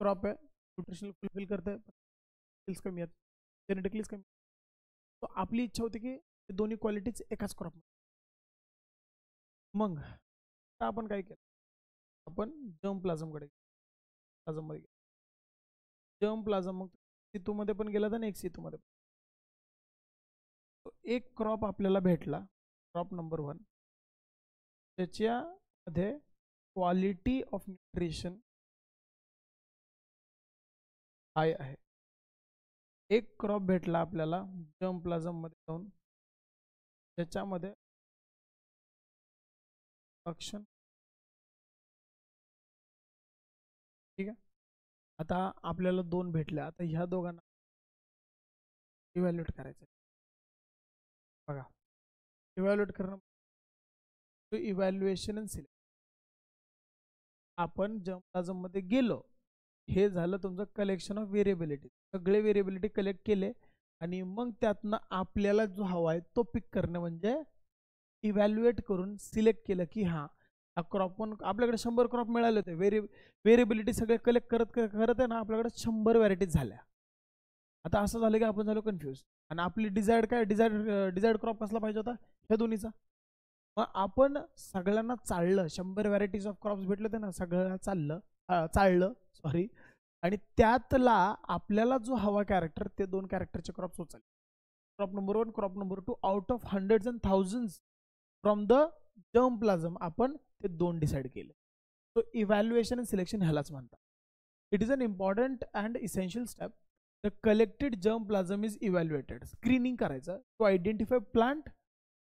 क्रॉप आहे, न्यूट्रिशनल फुलफिल करत आहे, स्किल्स कमी आहेत, जेनेटिकलीच कमी. तो आपली इच्छा होती की दोन्ही क्वालिटीज एकाच क्रॉप. मग आपण काय केलं, आपण जर्म प्लाझमकडे प्लाझममध्ये जर्म प्लाझम, मग सितूमध्ये पण गेला तर एक सितूमध्ये एक क्रॉप आपल्याला भेटला, क्रॉप नंबर 1. त्याच्यामध्ये क्वालिटी ऑफ न्यूट्रिशन हाय आहे. एक क्रॉप भेटला आपल्याला जर्म प्लाझम मध्ये जाऊन, त्याच्यामध्ये प्रोडक्शन. ठीक आहे. आता आपल्याला 2 भेटल्या. आता ह्या दोघांना इव्हॅल्युएट करायचं. बघा, इव्हॅल्युएट करणं, इव्हॅल्युएशन अँड सिलेक्शन. आपण जर्मप्लाझम मध्ये गेलो, हे झालं तुमचं कलेक्शन ऑफ व्हेरिएबिलिटी. सगळे व्हेरिएबिलिटी कलेक्ट केले आणि मग त्यातनं आपल्याला जो हवा आहे तो पिक करणं, म्हणजे इव्हॅल्युएट करून सिलेक्ट केलं की हा क्रॉप. पण आपल्याकडे 100 क्रॉप मिळाले होते, व्हेरिएबिलिटी सगळे कलेक्ट करत आहे ना, आपल्याकडे 100 व्हरायटीज झाल्या. आता असं झालं की आपण झालो कन्फ्यूज, आणि आपली डिझायर्ड काय, डिझायर्ड क्रॉप कसला पाहिजे होता, ह्या दोन्हीचा. मग आपण सगळ्यांना चाललं, 100 व्हरायटीज ऑफ क्रॉप्स भेटले होते ना, सगळ्यांना चाललं, सॉरी, आणि त्यातला आपल्याला जो हवा कॅरेक्टर ते 2 कॅरेक्टरचे क्रॉप्स उचलले. Crop number 1, crop number 2 out of hundreds and thousands from the germplasm आपण ते 2 डिसाईड केले. सो इव्हॅल्युएशन अँड सिलेक्शन ह्यालाच म्हणतात. It is an important and essential step. The collected germplasm is evaluated. Screening करायचं to identify plant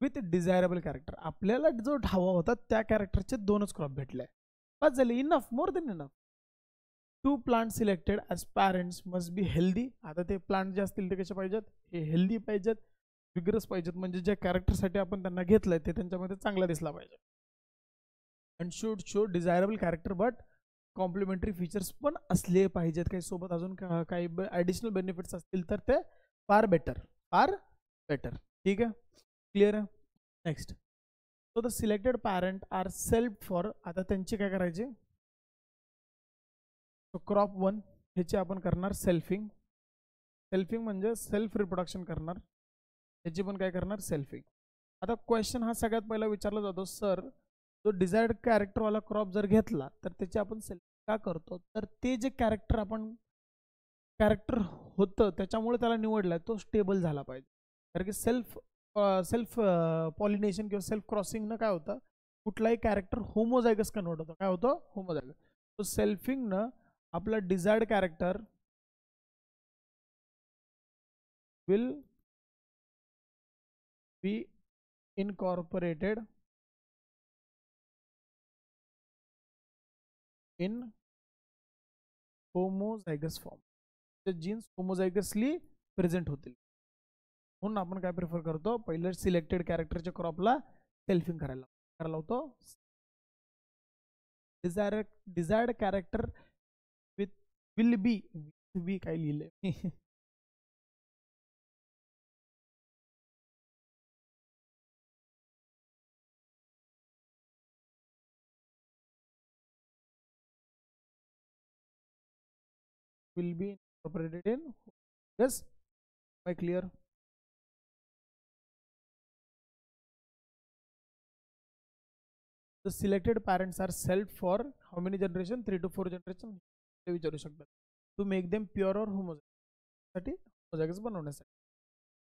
with desirable character. आपल्याला जो हवा होता त्या कॅरेक्टरचे 2च क्रॉप भेटले. बस झाले, enough, more than enough. 2 plant selected as parents must be healthy. आता ते प्लांट जे असतील ते कसे पाहिजेत, हे हेल्दी पाहिजेत, विग्रस पाहिजेत, म्हणजे ज्या कॅरेक्टरसाठी आपण त्यांना घेतलंय ते त्यांच्यामध्ये चांगला दिसला पाहिजे. And should show desirable character but complementary features पण असले पाहिजेत. काही सोबत अजून काही ॲडिशनल बेनिफिट्स असतील तर ते फार बेटर, फार बेटर. ठीक आहे, क्लिअर आहे. Next, so the selected parent are self for. आता त्यांची काय करायची, सो क्रॉप 1 ह्याची आपण करणार सेल्फिंग. सेल्फिंग म्हणजे सेल्फ रिप्रोडक्शन करणार, ह्याची पण काय करणार, सेल्फिंग. आता क्वेश्चन हा सगळ्यात पहिला विचारला जातो, सर जो डिझायर्ड कॅरेक्टरवाला क्रॉप जर घेतला तर त्याची आपण सेल्फ का करतो, तर ते जे कॅरेक्टर होतं त्याच्यामुळे त्याला निवडलाय तो स्टेबल झाला पाहिजे. कारण की सेल्फ पॉलिनेशन किंवा सेल्फ क्रॉसिंगनं काय होतं, कुठलाही कॅरेक्टर होमोझायगस कन्वर्ट होतं. काय होतं, होमोझायगस. तो सेल्फिंगनं आपला desired character will be incorporated in homozygous form. ते जीन्स होमोझायगसली प्रेझेंट होतील. म्हणून आपण काय प्रिफर करतो, पहिलं सिलेक्टेड कॅरेक्टरच्या क्रॉपला सेल्फिंग करायला होतो. Desired character with will be काय लिहिलंय will be incorporated in. Yes, am I clear? The selected parents are self for how many generation, 3 to 4 generation ते विचारू शकतात. To make them pure or homozygous बनवण्यासाठी.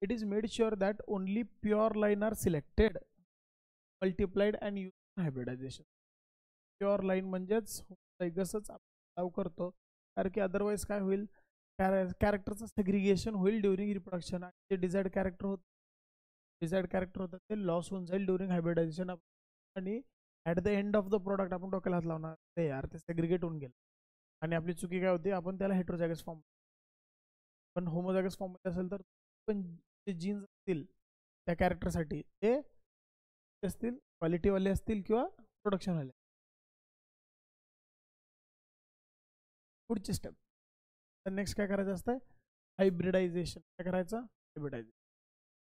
It is made sure that only pure line are selected, multiplied and used in hybridization. Pure line म्हणजेच homozygous allow करतो, कारण की otherwise काय होईल, कॅरेक्टरचं सेग्रिगेशन होईल ड्युरिंग रिप्रोडक्शन. आणि जे डिझायर्ड कॅरेक्टर होतं ते लॉस होऊन जाईल ड्युरिंग हायब्रिडायझेशन. आणि at the end of the product आपण डोक्याला हात लावणार, ते यार ते सेग्रिगेट होऊन गेलं. आणि आपली चुकी काय होती, आपण त्याला हेट्रोझायगस फॉर्म, पण होमोझायगस फॉर्ममध्ये असेल तर पण जे जीन्स असतील त्या कॅरेक्टरसाठी ते असतील क्वालिटीवाले असतील किंवा प्रोडक्शनवाले. पुढची स्टेप, तर नेक्स्ट काय करायचं असतं, हायब्रिडायझेशन. काय करायचं,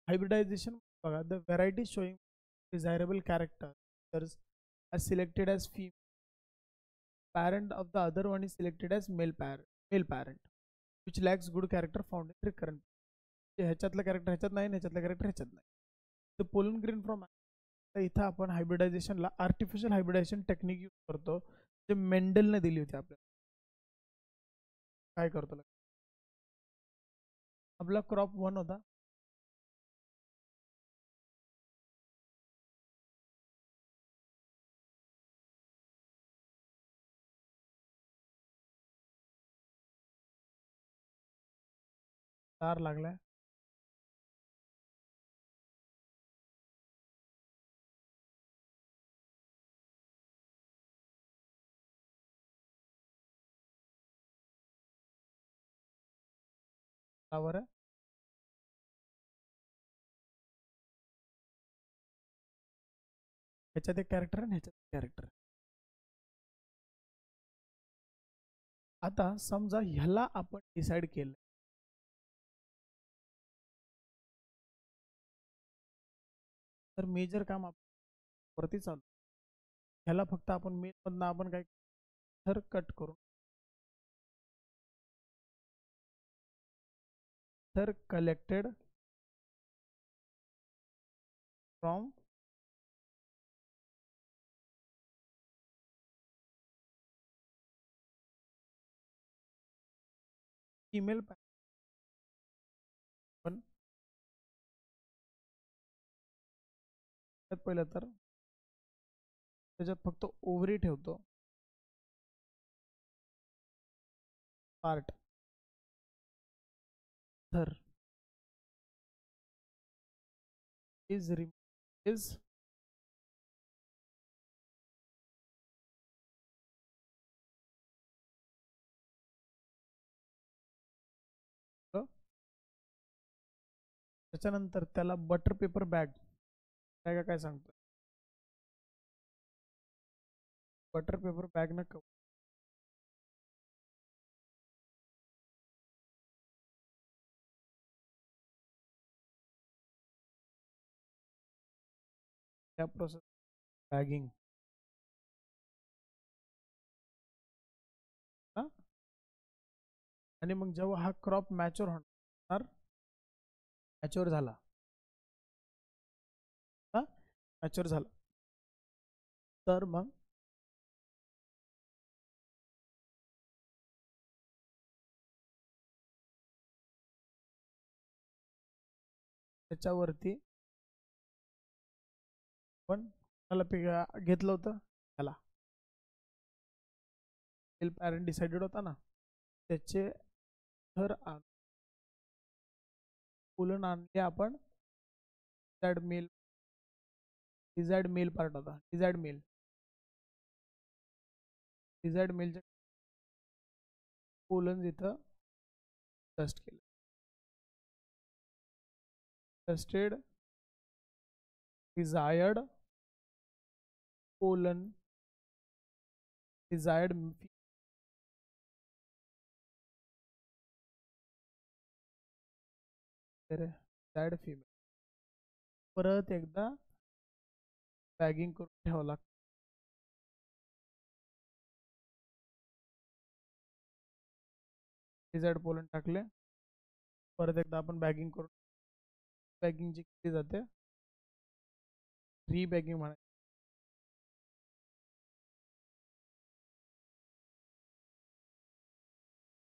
हायब्रिडायझेशन बघा, the variety showing desirable characters are selected as female parent of the other one is selected as male parent which lacks good character found in recurrent. ह्याच्यातलं कॅरेक्टर ह्याच्यात नाही, ह्याच्यातलं कॅरेक्टर ह्याच्यात नाही. द पोलन ग्रीन फ्रॉम, इथं आपण हायब्रिडायझेशनला artificial hybridisation technique use करतो, जे मेंडलने दिली होती आपल्याला. काय करतो, आपला क्रॉप 1 होता, तार लागलाय, बरोबर आहे. ह्याच्यात एक कॅरेक्टर आहे, ह्याच्यात कॅरेक्टर. आता समजा ह्याला आपण डिसाइड केलं, तर मेजर काम वरती चालू. ह्याला फक्त आपण मेन मधनं आपण काय थर कट करून थर कलेक्टेड फ्रॉम फिमेल पण पहिलं तर त्याच्यात फक्त ओव्हरी ठेवतो पार्ट, तर is is त्याच्यानंतर त्याला बटर पेपर बॅग काय सांगतो, बटर पेपर बॅग न त्या प्रोसेस बॅगिंग आणि मग जेव्हा हा क्रॉप मॅच्युअर होणार, मॅच्युअर झाला, मॅच्युअर झाला, तर मग त्याच्यावरती पण त्याला घेतलं होतं, त्याला मेल पॅरेंट डिसाइडेड होता ना, त्याचे थर पुलन आणले आपण, डिझायड मेल पार्ट होता, डिझायड मेलचे कोलन इथं टेस्ट केलं, tested desired colon desired female, परत एकदा बॅगिंग करून ठेवावं लागतं. डिझायर्ड पोलन टाकले, परत एकदा आपण बॅगिंग करून, बॅगिंग जी केली जाते रीबॅगिंग म्हणायचं,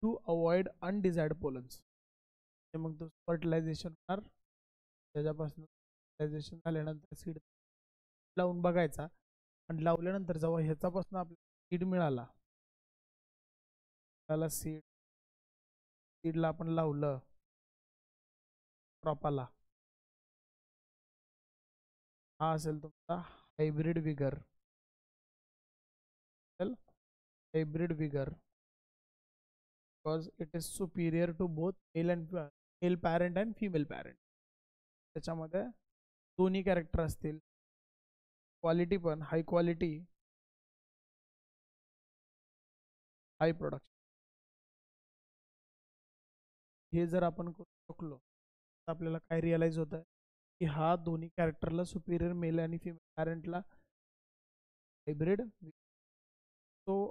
टू अवॉइड अनडिझायर्ड पोलन्स. मग तो फर्टिलायझेशन होणार, त्याच्यापासून फर्टिलायझेशन झाल्यानंतर सीड लावून बघायचा, आणि लावल्यानंतर जेव्हा ह्याच्यापासून आपल्याला सीड मिळाला, त्याला सीडला आपण लावलं क्रॉपाला, हा असेल तुमचा hybrid vigour, hybrid vigour, because it is superior to both male parent and female parent. त्याच्यामध्ये दोन्ही कॅरेक्टर असतील, क्वालिटी पण हाय क्वालिटी, हाय प्रोडक्शन. हे जर आपण करू शकलो तर आपल्याला काय रिअलाइज होत आहे की हा दोन्ही कॅरेक्टरला सुपिरियर मेल आणि फिमेल पॅरेंटला हायब्रिड. तो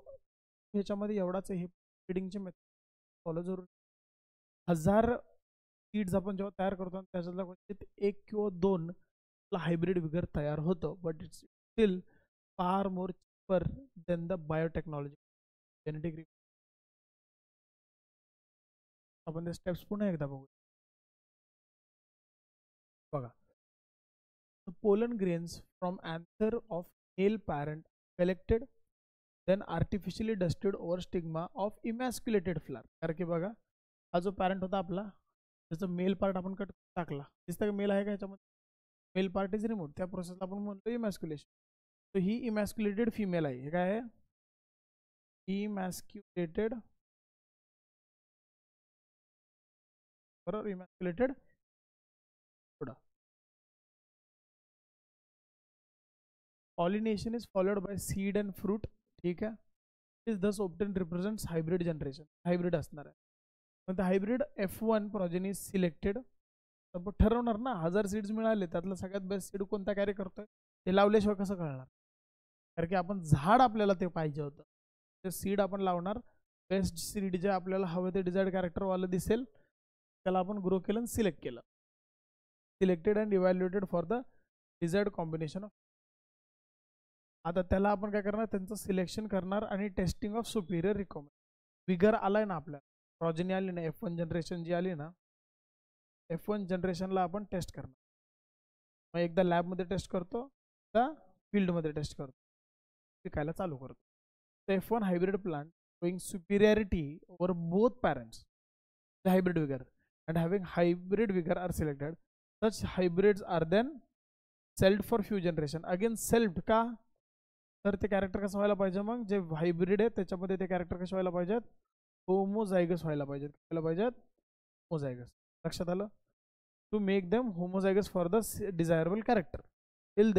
ह्याच्यामध्ये एवढाच हे ब्रीडिंगचे मेथड फॉलो जरूर. 1000 सीड्स आपण जेव्हा तयार करतो त्याच्यातला क्वचित 1 किंवा 2 हायब्रिड विगर तयार होतं, but it's still far more cheaper than the biotechnology genetic. आपण ते स्टेप्स पुन्हा एकदा बघू बघा. Pollen grains from anther of male parent collected, then artificially dusted over stigma of emasculated flower. कारण की बघा, हा जो पॅरेंट होता आपला, त्याचा मेल पार्ट आपण कट टाकला, दिसतं का मेल आहे का याच्यामध्ये, मेल पार्ट इज रिमूव्ह, त्या प्रोसेसला आपण म्हणतो इमॅस्क्युलेशन. तर ही इमॅस्क्युलेटेड फिमेल आहे, हे काय आहे, इमॅस्क्युलेटेड, बरोबर, इमॅस्क्युलेटेड. पुढं pollination is followed by seed and fruit, ठीक आहे, is thus often represents hybrid generation, hybrid असणार आहे. मग हायब्रिड F1 प्रोजेनी सिलेक्टेड, तर ठरवणार ना, 1000 सीड्स मिळाले त्यातलं सगळ्यात बेस्ट सीड कोणता कॅरी करतोय, ते लावल्याशिवाय कसं कळणार, कारण की आपण झाड आपल्याला ते पाहिजे होतं, ते सीड आपण लावणार, बेस्ट सीड जे आपल्याला हवं ते डिझायर्ड कॅरेक्टरवालं दिसेल त्याला आपण ग्रो केलं आणि सिलेक्ट केलं, selected and evaluated for the desired combination of. आता त्याला आपण काय करणार, त्यांचं सिलेक्शन करणार आणि testing of Superior recommend. Vigour आलाय ना आपल्याला, प्रोजेनी आली ना, F1 जनरेशन जी आली ना, F1 जनरेशनला आपण टेस्ट करणार. मग एकदा लॅबमध्ये टेस्ट करतो, एकदा फील्डमध्ये टेस्ट करतो, पिकायला चालू करतो. F1 hybrid plant showing superiority over both parents, the hybrid vigor, and having hybrid vigor are selected. Such hybrids are then sailed for few generation. Again self का, तर ते कॅरेक्टर कसं व्हायला पाहिजे, मग जे हायब्रिड आहे त्याच्यामध्ये ते कॅरेक्टर कसे व्हायला पाहिजेत, होमोझायगस व्हायला पाहिजेत. व्हायला पाहिजेत होमोझायगस. लक्षात आलं. To make them homozygous for the desirable character till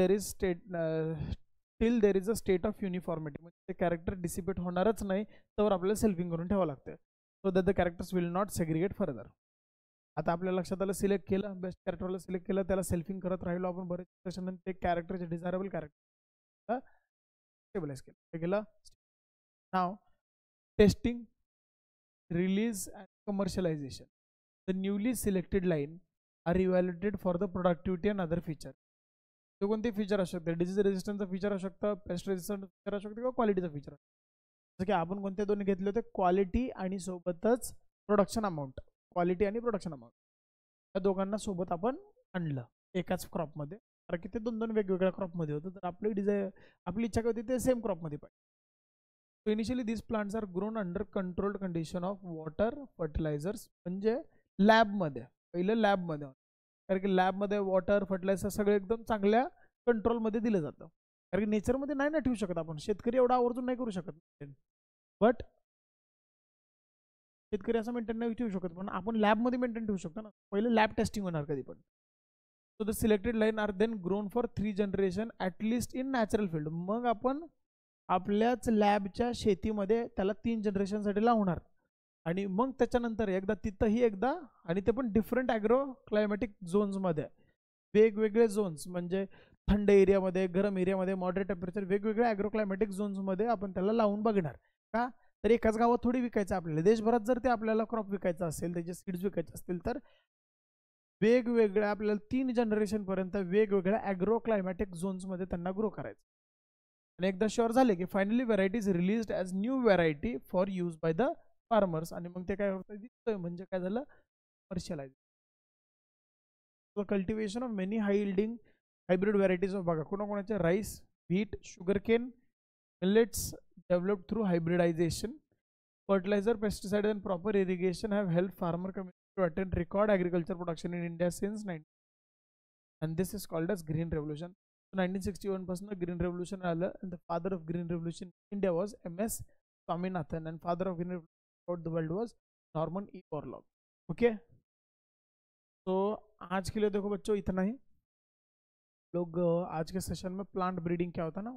there is a state of uniformity. म्हणजे ते कॅरेक्टर डिसिपेट होणारच नाही तर आपल्याला सेल्फिंग करून ठेवावं लागतं, so that the characters will not segregate further. आता आपल्या लक्षात आलं, सिलेक्ट केलं, बेस्ट कॅरेक्टरला सिलेक्ट केलं, त्याला सेल्फिंग करत राहिलो आपण बरेच त्याच्यानंतर ते कॅरेक्टरचे डिझायरेबल कॅरेक्टर स्टेबलाइज केलं. नाव testing, release and commercialisation. The newly selected line are evaluated for the productivity and other feature. ते कोणते फीचर असू शकते, डिजीज रेजिस्टन्सचं फीचर असू शकतं, पेस्ट रेजिस्टन्स फीचर असू शकतं, किंवा क्वालिटीचं फीचर. जसं की आपण कोणते दोन घेतले होते, क्वालिटी आणि सोबतच प्रोडक्शन अमाऊंट. क्वालिटी आणि प्रोडक्शन अमाऊंट या दोघांना सोबत आपण आणलं एकाच क्रॉपमध्ये, कारण की ते दोन दोन वेगवेगळ्या क्रॉपमध्ये होतं, तर आपली इच्छा होती ते सेम क्रॉपमध्ये पाहिजे. So initially this plants are grown under controlled condition of water, fertilisers. म्हणजे लॅबमध्ये, पहिलं लॅबमध्ये, कारण की लॅबमध्ये वॉटर, फर्टिलायझर सगळं एकदम चांगल्या कंट्रोलमध्ये दिलं जातं. कारण की नेचरमध्ये नाही ना ठेवू शकत आपण, शेतकरी एवढा आवर्जून नाही करू शकत, बट शेतकरी असं मेंटेन नाही ठेवू शकत, पण आपण लॅबमध्ये मेंटेन ठेवू शकतो ना. पहिलं लॅब टेस्टिंग होणार कधी पण. So the selected line are then grown for 3 generation at least in natural field. मग आपण आपल्याच लॅबच्या शेतीमध्ये त्याला 3 जनरेशनसाठी लावणार, आणि मग त्याच्यानंतर एकदा तिथंही एकदा, आणि ते पण डिफरंट ॲग्रो क्लायमॅटिक झोन्समध्ये, वेगवेगळे झोन्स, म्हणजे थंड एरियामध्ये, गरम एरियामध्ये, मॉडरेट टेम्परेचर, वेगवेगळ्या ॲग्रो क्लायमॅटिक झोन्समध्ये आपण त्याला लावून बघणार. का, तर एकाच गावात थोडी विकायचं आपल्याला, देशभरात जर ते आपल्याला क्रॉप विकायचा असेल, त्याचे सीड्स विकायचे असतील, तर वेगवेगळ्या आपल्याला 3 जनरेशनपर्यंत वेगवेगळ्या ॲग्रो क्लायमॅटिक झोन्समध्ये त्यांना ग्रो करायचं. आणि एकदा शुअर झाले की finally variety is released as new variety for use by the farmers. आणि मग ते काय होतं, म्हणजे काय झालं, commercialise. Cultivation of many high yielding hybrid varieties of, बघा कोणाकोणाचे, rice, wheat, sugarcane, millets developed through hybridization. Fertilizer, pesticide and proper irrigation have helped farmer community to attain record agriculture production in India since 19, and this is called as Green Revolution. So 1961 पासून Green Revolution आलं, and the father of Green Revolution in India was M.S. Swaminathan, and father of Green Revolution throughout the world was Norman E. Borlaug. Okay, तो आज के लिए देखो बच्चों इतना ही. लोग आज के सेशन में प्लांट ब्रीडिंग क्या होता है ना,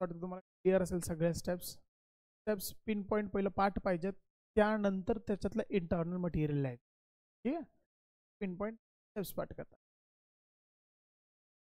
तुम्हाला क्लिअर असेल सगळ्या स्टेप्स पिन पॉईंट पहिलं पाठ पाहिजेत, त्यानंतर त्याच्यातलं इंटरनल मटेरियल आहे. ठीक आहे, पिन पॉईंट स्टेप्स पाठ करतात.